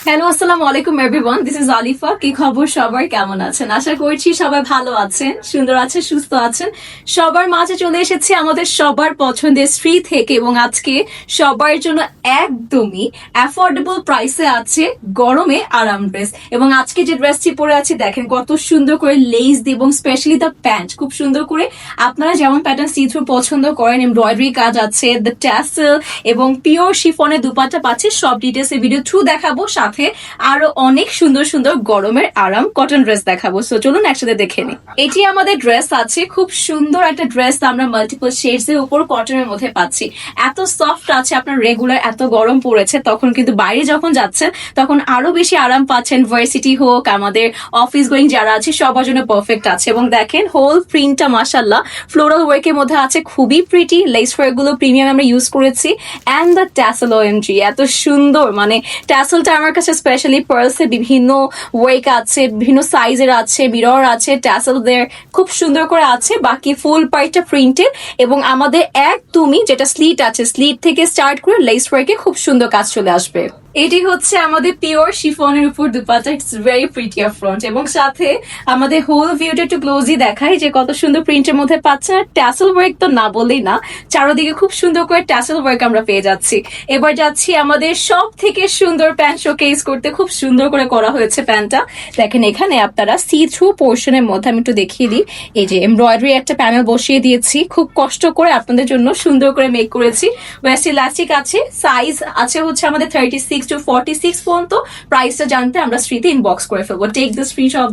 Hello, আসসালামু আলাইকুম everyone, this is Alifa. কি খবর সবার, কেমন আছেন? আশা করছি সবাই ভালো আছেন, সুন্দর আছেন, সুস্থ আছেন। সবার মাঝে চলে এসেছি আমাদের সবার পছন্দের স্ত্রী থেকে, এবং আজকে সবার জন্য একদমই অ্যাফোর্ডেবল প্রাইসে আছে গরমে আরাম ড্রেস। এবং আজকে যে ড্রেসটি পরে আছি দেখেন কত সুন্দর করে লেস দিয়ে, এবং স্পেশালি দ্য প্যান্ট খুব সুন্দর করে আপনারা যেমন প্যাটার্ন সি থ্রু পছন্দ করেন, এমব্রয়ডারি কাজ আছে, দ্য ট্যাসেল এবং পিওর শিফনের দুপাট্টা পাচ্ছে। সব ডিটেলস এই ভিডিও থ্রু দেখাবো, সাথে আরো অনেক সুন্দর সুন্দর গরমের আরাম কটন ড্রেস দেখাবো। সো চলুন একসাথে দেখে নিই। এটি আমাদের ড্রেস আছে, খুব সুন্দর একটা ড্রেস আমরা মাল্টিপল শেডস এর উপর কটনের মধ্যে পাচ্ছি। এত সফট আছে, আপনার রেগুলার এত গরম পড়েছে তখন কিন্তু বাইরে যখন যাচ্ছেন তখন আরো বেশি আরাম পাচ্ছেন। ভার্সিটি হোক, আমাদের অফিস গোয়িং যারা আছে সবার জন্য পারফেক্ট আছে। এবং দেখেন হোল প্রিন্টটা মাশাআল্লাহ ফ্লোরাল ওয়ার্কের মধ্যে আছে, খুবই প্রিটি। লেস ওয়ার্ক গুলো প্রিমিয়াম আমরা ইউজ করেছি। অ্যান্ড দ্য ট্যাসেল, ওএমজি এত সুন্দর, মানে ট্যাসেলটা আমার কাছে স্পেশালি পার্লসের বিভিন্ন ওয়েক আছে, বিভিন্ন সাইজের আছে, মিরর আছে, ট্যাসেল দের খুব সুন্দর করে আছে। বাকি ফুল পার্টটা প্রিন্টেড, এবং আমাদের একদমই যেটা স্লিট আছে, স্লিট থেকে স্টার্ট করে লেস ওয়ার্কে খুব সুন্দর কাজ চলে আসবে। এটি হচ্ছে আমাদের পিওর শিফনের উপর dupatta, it's very pretty up front. এবং সাথে আমাদের হোল ভিউটা একটু ক্লোজলি দেখাই যে কত সুন্দর প্রিন্টের মধ্যে পাচ্ছেন। আর ট্যাসেল ওয়ার্ক তো না বললেই না, চারোদিকে খুব সুন্দর করে ট্যাসেল ওয়ার্ক আমরা পেয়ে যাচ্ছি। এবার যাচ্ছি আমাদের সব থেকে সুন্দর প্যান্ট শোকেস করতে, খুব সুন্দর করে করা হয়েছে প্যান্টটা। দেখেন এখানে আপনারা সি থ্রু পোর্শনের মধ্যে আমি একটু দেখিয়ে দিই, এই যে এমব্রয়ডারি একটা প্যানেল বসিয়ে দিয়েছি, খুব কষ্ট করে আপনাদের জন্য সুন্দর করে মেক করেছি। ওয়েস্ট ইলাস্টিক আছে, সাইজ আছে হচ্ছে আমাদের 36 to 46 পর্যন্ত। প্রাইসটা জানতে আমরা স্ত্রীতে ইনবক্স করে ফেলবো। Take the screenshot.